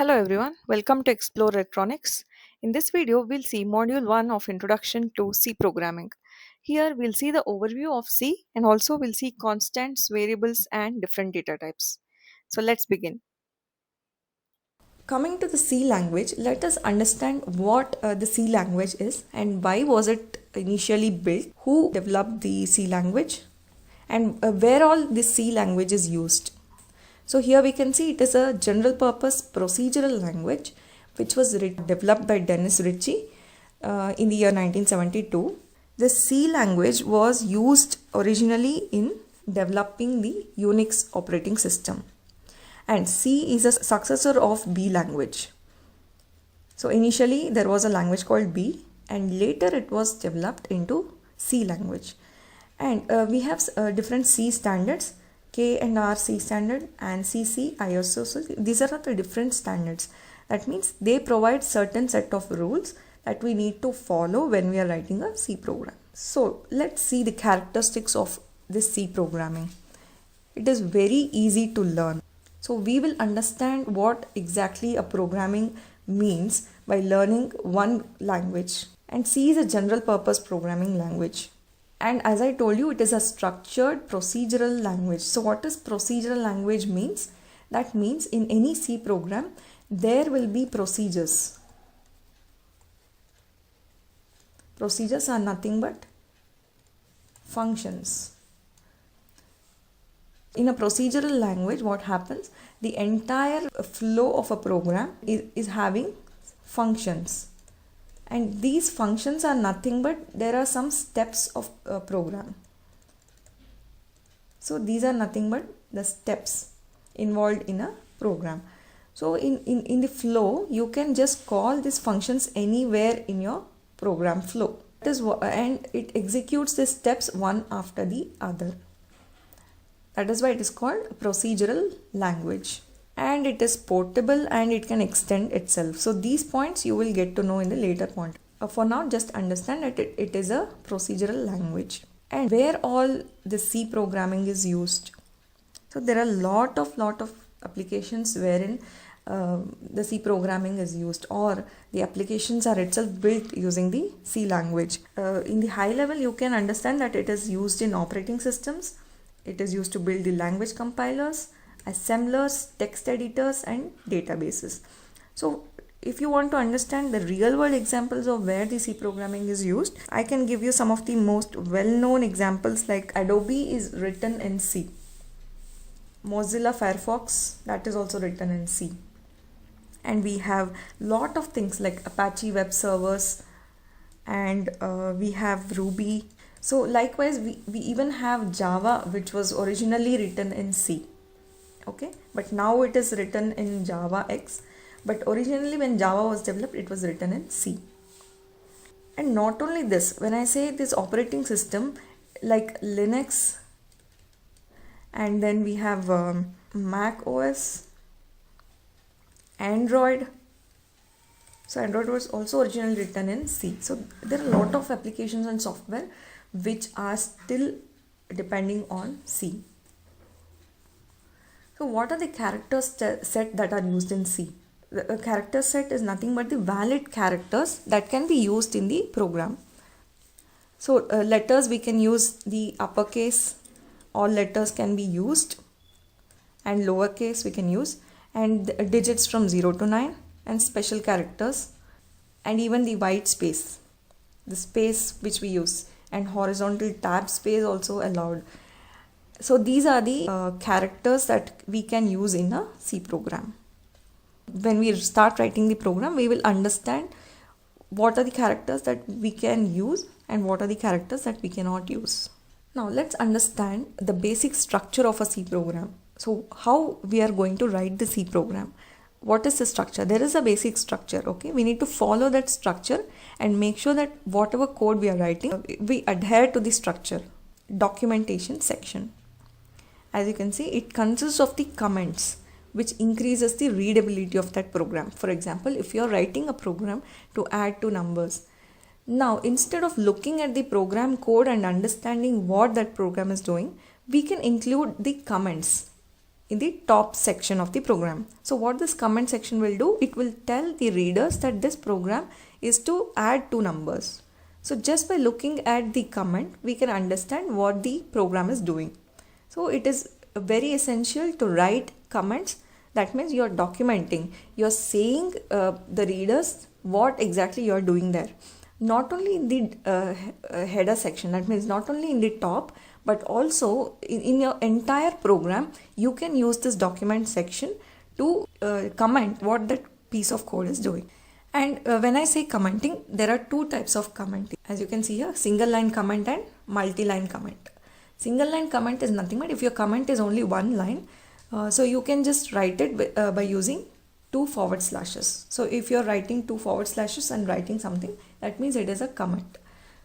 Hello everyone, welcome to Explore Electronics. In this video, we'll see Module 1 of Introduction to C Programming. Here, we'll see the overview of C and also we'll see constants, variables and different data types. So let's begin. Coming to the C language, let us understand what the C language is and why was it initially built, who developed the C language, and where all this C language is used. So here we can see it is a general purpose procedural language which was developed by Dennis Ritchie in the year 1972. The C language was used originally in developing the Unix operating system, and C is a successor of B language. So initially there was a language called B and later it was developed into C language. And we have different C standards, K and R C standard and CC, ISO. So these are the different standards. That means they provide certain set of rules that we need to follow when we are writing a C program. So let's see the characteristics of this C programming. It is very easy to learn. So we will understand what exactly a programming means by learning one language. And C is a general purpose programming language. And as I told you, it is a structured procedural language. So what does procedural language means? That means in any C program, there will be procedures. Procedures are nothing but functions. In a procedural language, what happens? The entire flow of a program is having functions. And these functions are nothing but there are some steps of a program. So these are nothing but the steps involved in a program. So in the flow, you can just call these functions anywhere in your program flow. And it executes the steps one after the other. That is why it is called procedural language. And it is portable and it can extend itself. So these points you will get to know in the later point. For now, just understand that it is a procedural language. And where all the C programming is used. So there are lot of applications wherein the C programming is used, or the applications are itself built using the C language. In the high level, you can understand that it is used in operating systems. It is used to build the language compilers, assemblers, text editors and databases. So if you want to understand the real world examples of where the C programming is used, I can give you some of the most well-known examples, like Adobe is written in C. Mozilla Firefox, that is also written in C. And we have lot of things like Apache web servers, and we have Ruby. So likewise, we even have Java, which was originally written in C. Okay, but now it is written in Java X, but originally when Java was developed, it was written in C. And not only this, when I say this operating system like Linux, and then we have Mac OS, Android. So Android was also originally written in C. So there are a lot of applications and software which are still depending on C. So what are the character set that are used in C? The character set is nothing but the valid characters that can be used in the program. So letters, we can use the uppercase, all letters can be used, and lowercase we can use, and digits from 0 to 9, and special characters, and even the white space, the space which we use, and horizontal tab space also allowed. So these are the characters that we can use in a C program. When we start writing the program, we will understand what are the characters that we can use and what are the characters that we cannot use. Now let's understand the basic structure of a C program. So how we are going to write the C program. What is the structure? There is a basic structure, okay? We need to follow that structure and make sure that whatever code we are writing, we adhere to the structure. Documentation section. As you can see, it consists of the comments which increases the readability of that program. For example, if you are writing a program to add two numbers, now instead of looking at the program code and understanding what that program is doing, we can include the comments in the top section of the program. So what this comment section will do, it will tell the readers that this program is to add two numbers. So just by looking at the comment, we can understand what the program is doing. So it is very essential to write comments. That means you are documenting, you are saying the readers what exactly you are doing there. Not only in the header section, that means not only in the top, but also in your entire program, you can use this document section to comment what that piece of code is doing. And when I say commenting, there are two types of commenting. As you can see here, single line comment and multi-line comment. Single line comment is nothing but if your comment is only one line, so you can just write it by using 2 forward slashes. So if you're writing 2 forward slashes and writing something, that means it is a comment.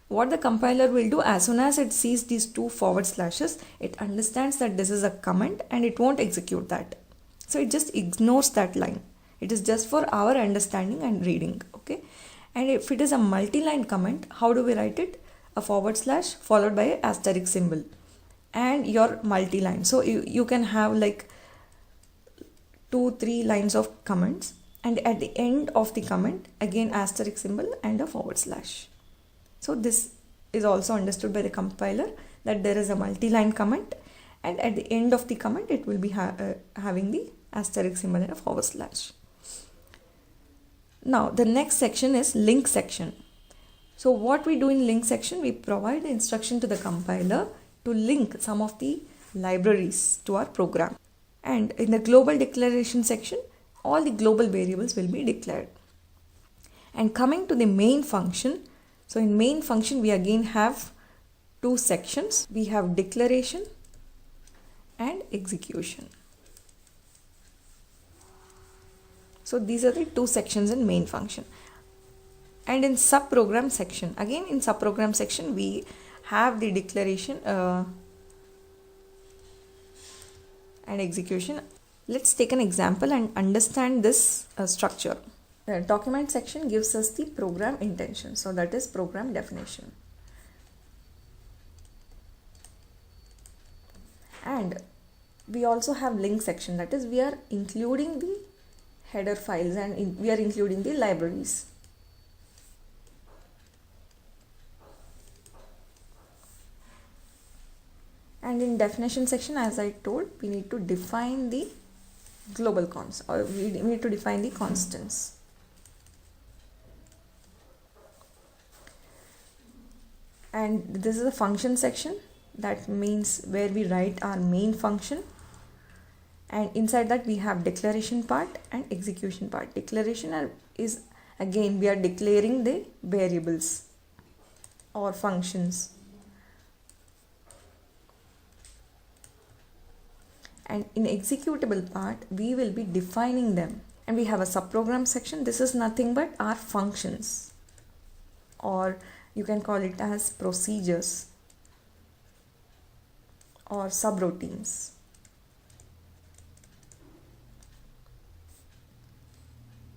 What the compiler will do, as soon as it sees these 2 forward slashes, it understands that this is a comment and it won't execute that. So it just ignores that line. It is just for our understanding and reading, okay? And if it is a multi-line comment, how do we write it? A forward slash followed by an asterisk symbol and your multi-line. So you can have like 2-3 lines of comments, and at the end of the comment, again asterisk symbol and a forward slash. So this is also understood by the compiler that there is a multi-line comment, and at the end of the comment it will be having the asterisk symbol and a forward slash. Now the next section is link section. So what we do in link section, we provide the instruction to the compiler to link some of the libraries to our program. And in the global declaration section, all the global variables will be declared. And coming to the main function, so in main function we again have two sections. We have declaration and execution. So these are the two sections in main function. And in subprogram section, again in subprogram section we have the declaration and execution. Let's take an example and understand this structure. The document section gives us the program intention, so that is program definition. And we also have link section, that is we are including the header files and we are including the libraries. And in definition section, as I told, we need to define the global const, or we need to define the constants. And this is a function section, that means where we write our main function, and inside that we have declaration part and execution part. Declaration is again we are declaring the variables or functions, and in executable part we will be defining them. And we have a subprogram section. This is nothing but our functions, or you can call it as procedures or subroutines.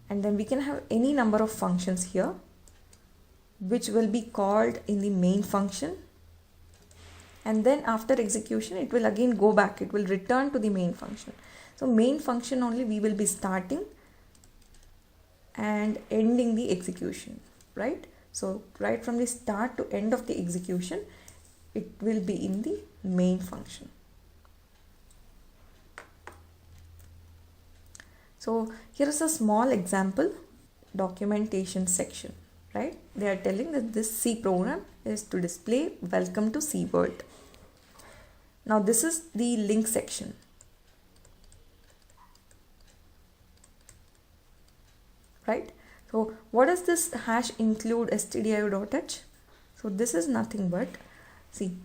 And then we can have any number of functions here which will be called in the main function, and then after execution it will again go back, it will return to the main function. So main function only we will be starting and ending the execution, right? So right from the start to end of the execution, it will be in the main function. So here is a small example, documentation section, right? They are telling that this C program is to display welcome to C world. Now this is the link section. Right? So what does this hash include stdio.h? So this is nothing but, see,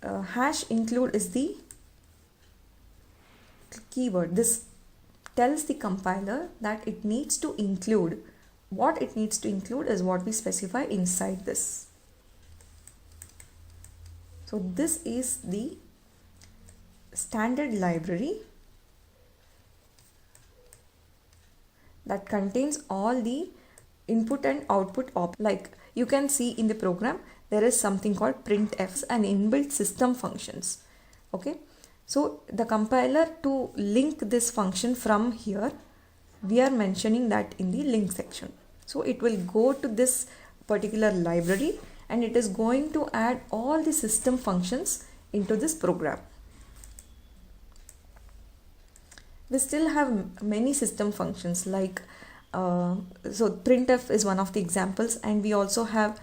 hash include is the keyword. This tells the compiler that it needs to include. What it needs to include is what we specify inside this. So this is the standard library that contains all the input and output like you can see in the program there is something called printf and inbuilt system functions. Okay, So the compiler, to link this function from here, we are mentioning that in the link section. So it will go to this particular library and it is going to add all the system functions into this program. We still have many system functions like so printf is one of the examples, and we also have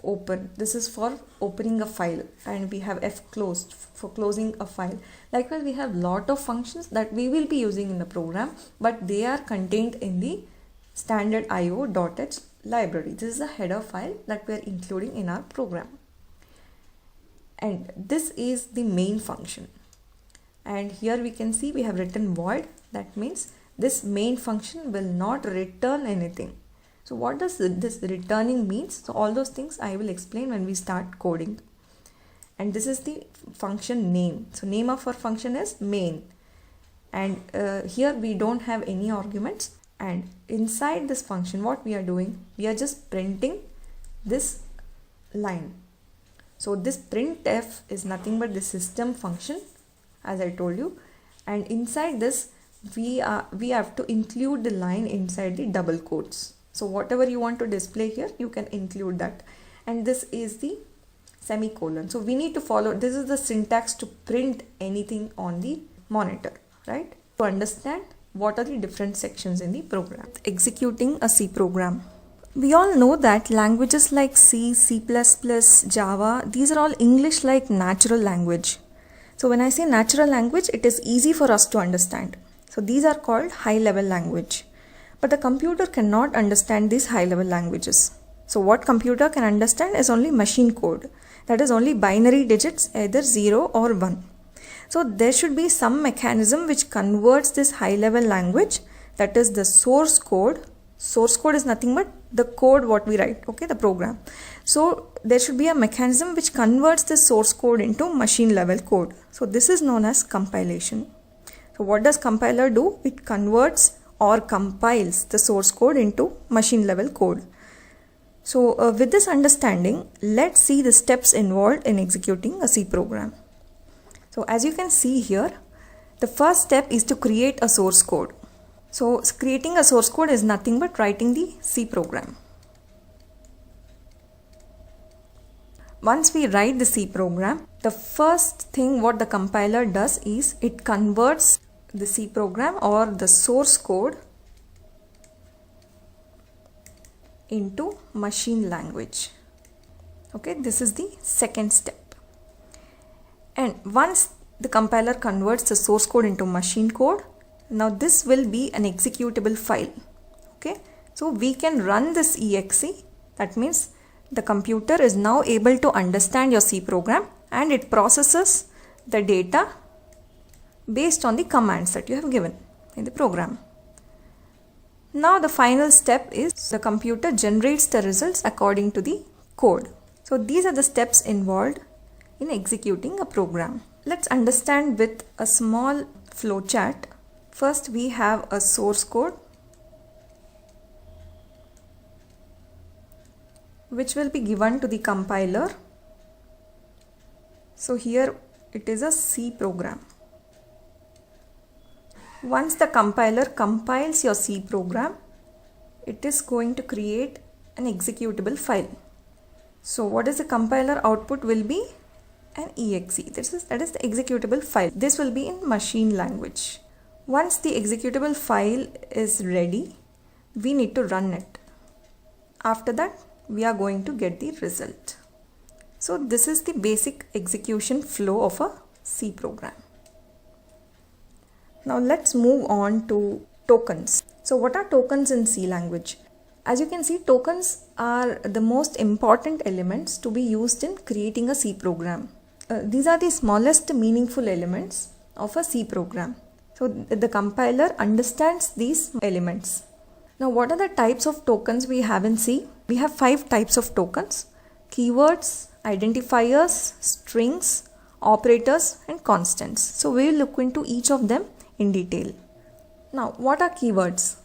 fopen. This is for opening a file, and we have fclosed for closing a file. Likewise, we have lot of functions that we will be using in the program, but they are contained in the standard io.h library. This is a header file that we are including in our program, and this is the main function. And here we can see we have written void. That means this main function will not return anything. So what does this returning means? So all those things I will explain when we start coding. And this is the function name. So name of our function is main. And here we don't have any arguments. And inside this function, what we are doing? We are just printing this line. So this printf is nothing but the system function, as I told you. And inside this, we have to include the line inside the double quotes. So whatever you want to display here, you can include that. And this is the semicolon. So we need to follow, this is the syntax to print anything on the monitor, right? To understand what are the different sections in the program. Executing a C program. We all know that languages like C, C++, Java, these are all English-like natural language. So when I say natural language, it is easy for us to understand. So these are called high-level language. But the computer cannot understand these high-level languages. So what computer can understand is only machine code. That is only binary digits, either 0 or 1. So there should be some mechanism which converts this high-level language, that is the source code. Source code is nothing but the code what we write, okay, the program. So there should be a mechanism which converts this source code into machine level code. So this is known as compilation. So what does compiler do? It converts or compiles the source code into machine level code. So with this understanding, let's see the steps involved in executing a C program. So as you can see here, the first step is to create a source code. So creating a source code is nothing but writing the C program. Once we write the C program, the first thing what the compiler does is it converts the C program or the source code into machine language. Okay, this is the second step. And once the compiler converts the source code into machine code, now this will be an executable file. Okay, so we can run this exe. That means the computer is now able to understand your C program and it processes the data based on the commands that you have given in the program. Now the final step is the computer generates the results according to the code. So these are the steps involved in executing a program. Let's understand with a small flowchart. First we have a source code which will be given to the compiler. So here it is a C program. Once the compiler compiles your C program, it is going to create an executable file. So what is the compiler output will be? An exe. That is the executable file. This will be in machine language. Once the executable file is ready, we need to run it. After that, we are going to get the result. So this is the basic execution flow of a C program. Now let's move on to tokens. So what are tokens in C language? As you can see, tokens are the most important elements to be used in creating a C program. These are the smallest meaningful elements of a C program. So the compiler understands these elements. Now what are the types of tokens we have in C? We have 5 types of tokens: keywords, identifiers, strings, operators and constants. So we will look into each of them in detail. Now what are keywords?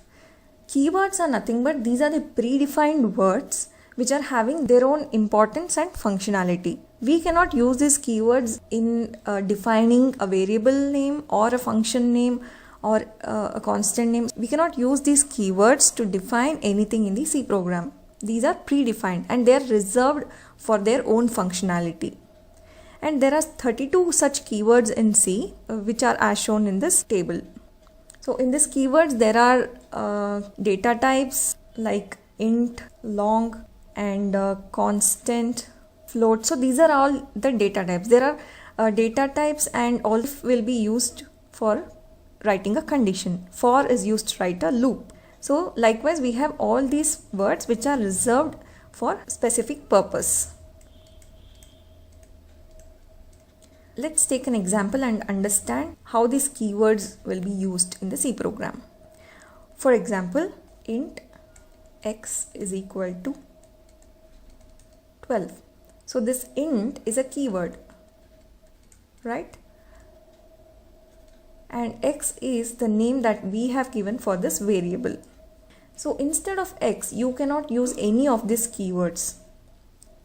Keywords are nothing but these are the predefined words which are having their own importance and functionality. We cannot use these keywords in defining a variable name or a function name or a constant name. We cannot use these keywords to define anything in the C program. These are predefined and they are reserved for their own functionality. And there are 32 such keywords in C which are as shown in this table. So in this keywords there are data types like int, long and constant, float. So these are all the data types. There are data types and all will be used for writing a condition. For is used to write a loop. So likewise we have all these words which are reserved for specific purpose. Let's take an example and understand how these keywords will be used in the C program. For example, int x is equal to 12. So this int is a keyword, right? And x is the name that we have given for this variable. So instead of x, you cannot use any of these keywords.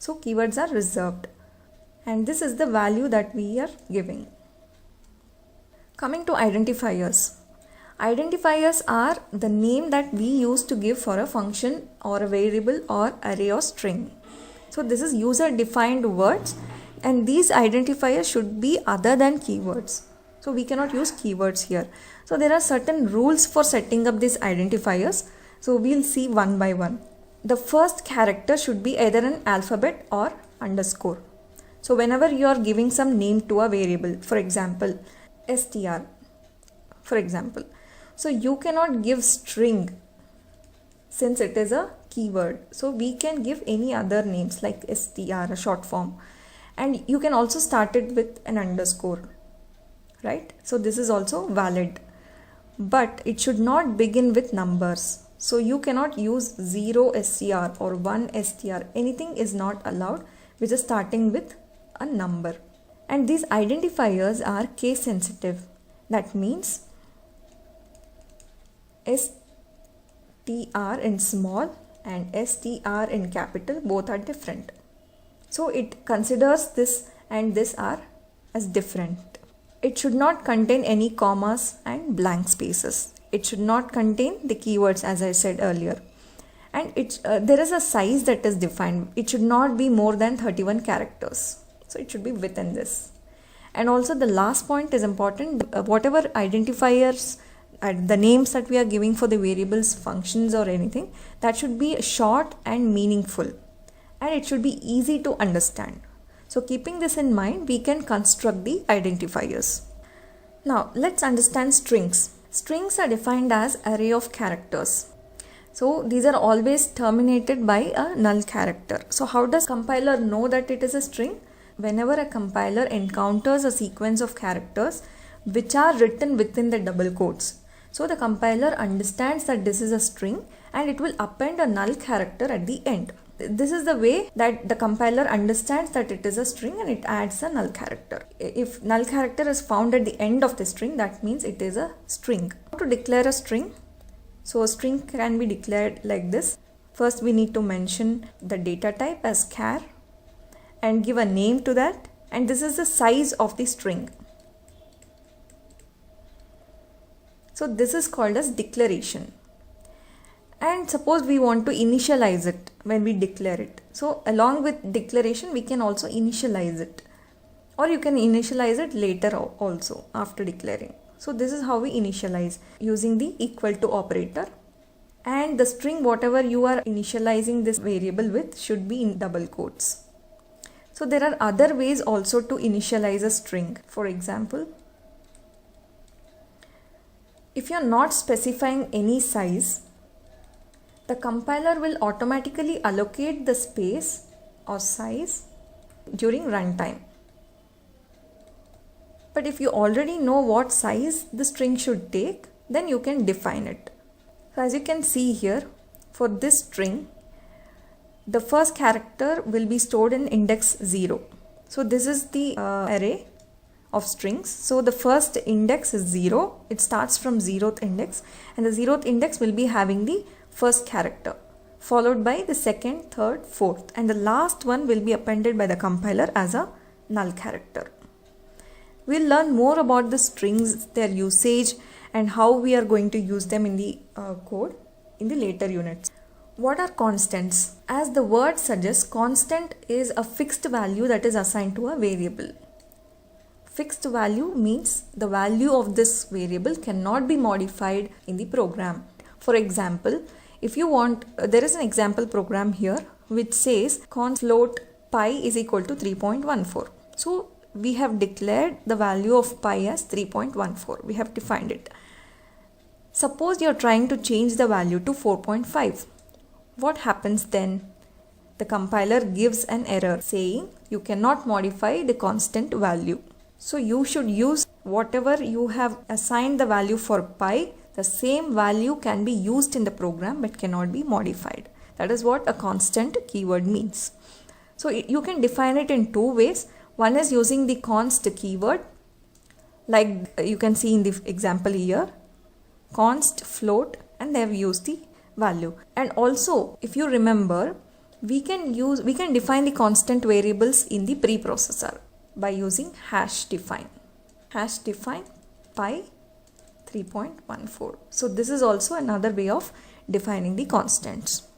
So keywords are reserved. And this is the value that we are giving. Coming to identifiers. Identifiers are the name that we use to give for a function or a variable or array or string. So this is user defined words and these identifiers should be other than keywords. So we cannot use keywords here. So there are certain rules for setting up these identifiers. So we'll see one by one. The first character should be either an alphabet or underscore. So whenever you are giving some name to a variable, for example, str, for example. So you cannot give string since it is a keyword. So we can give any other names like str, a short form. And you can also start it with an underscore, right? So this is also valid. But it should not begin with numbers. So you cannot use 0 str or 1 str. Anything is not allowed which is starting with a number. And these identifiers are case sensitive. That means str in small and str in capital both are different. So it considers this and this are as different. It should not contain any commas and blank spaces. It should not contain the keywords as I said earlier. And there is a size that is defined. It should not be more than 31 characters. So it should be within this. And also the last point is important. Whatever identifiers, the names that we are giving for the variables, functions or anything, that should be short and meaningful. And it should be easy to understand. So keeping this in mind, we can construct the identifiers. Now let's understand strings. Strings are defined as array of characters. So these are always terminated by a null character. So how does compiler know that it is a string? Whenever a compiler encounters a sequence of characters which are written within the double quotes. So the compiler understands that this is a string and it will append a null character at the end. This is the way that the compiler understands that it is a string and it adds a null character. If null character is found at the end of the string, that means it is a string. How to declare a string? So a string can be declared like this. First we need to mention the data type as char and give a name to that, and this is the size of the string. So this is called as declaration. And suppose we want to initialize it when we declare it. So along with declaration we can also initialize it, or you can initialize it later also after declaring. So this is how we initialize using the equal to operator, and the string whatever you are initializing this variable with should be in double quotes. So there are other ways also to initialize a string. For example, if you are not specifying any size, the compiler will automatically allocate the space or size during runtime. But if you already know what size the string should take, then you can define it. So as you can see here, for this string, the first character will be stored in index 0. So this is the array of strings. So the first index is 0. It starts from 0th index, and the 0th index will be having the first character. followed by the second, third, fourth, and the last one will be appended by the compiler as a null character. We'll learn more about the strings, their usage, and how we are going to use them in the code in the later units. What are constants? As the word suggests, constant is a fixed value that is assigned to a variable. Fixed value means the value of this variable cannot be modified in the program. For example, if you want, there is an example program here which says const float pi is equal to 3.14. So we have declared the value of pi as 3.14. We have defined it. Suppose you are trying to change the value to 4.5. What happens then? The compiler gives an error saying you cannot modify the constant value. So you should use whatever you have assigned the value for pi. The same value can be used in the program but cannot be modified. That is what a constant keyword means. So you can define it in two ways. One is using the const keyword, like you can see in the example here, const float, and they have used the value. And also, if you remember, we can define the constant variables in the preprocessor by using hash define pi 3.14. So this is also another way of defining the constants.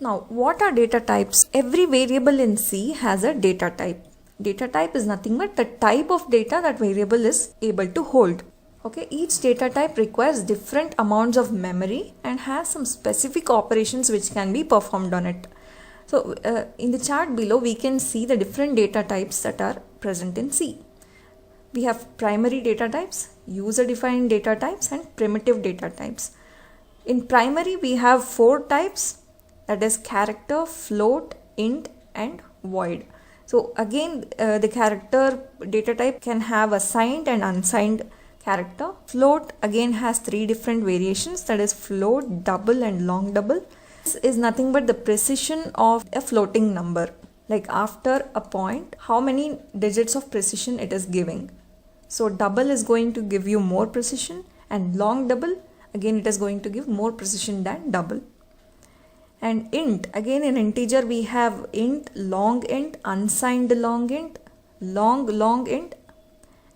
Now, what are data types? Every variable in C has a data type. Data type is nothing but the type of data that variable is able to hold. Okay, each data type requires different amounts of memory and has some specific operations which can be performed on it. So in the chart below, we can see the different data types that are present in C. We have primary data types, user-defined data types, and primitive data types. In primary, we have 4 types, that is character, float, int, and void. So again, the character data type can have a signed and unsigned character. Float again has 3 different variations, that is float, double, and long double. This is nothing but the precision of a floating number, like after a point, how many digits of precision it is giving. So double is going to give you more precision, and long double, again it is going to give more precision than double. And int, again in integer we have int, long int, unsigned long int, long int,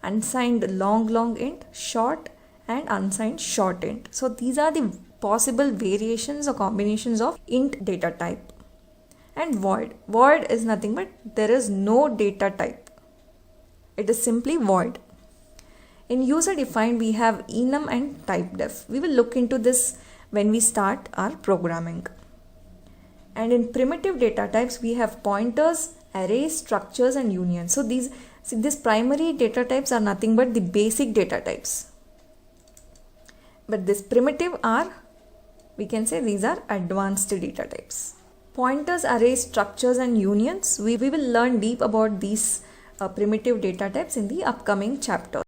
unsigned long int, short, and unsigned short int. So these are the possible variations or combinations of int data type. And void. Void is nothing but there is no data type. It is simply void. In user defined, we have enum and typedef. We will look into this when we start our programming. And in primitive data types, we have pointers, arrays, structures, and unions. So these primary data types are nothing but the basic data types. But this primitive are, we can say these are advanced data types. Pointers, arrays, structures, and unions. We will learn deep about these primitive data types in the upcoming chapters.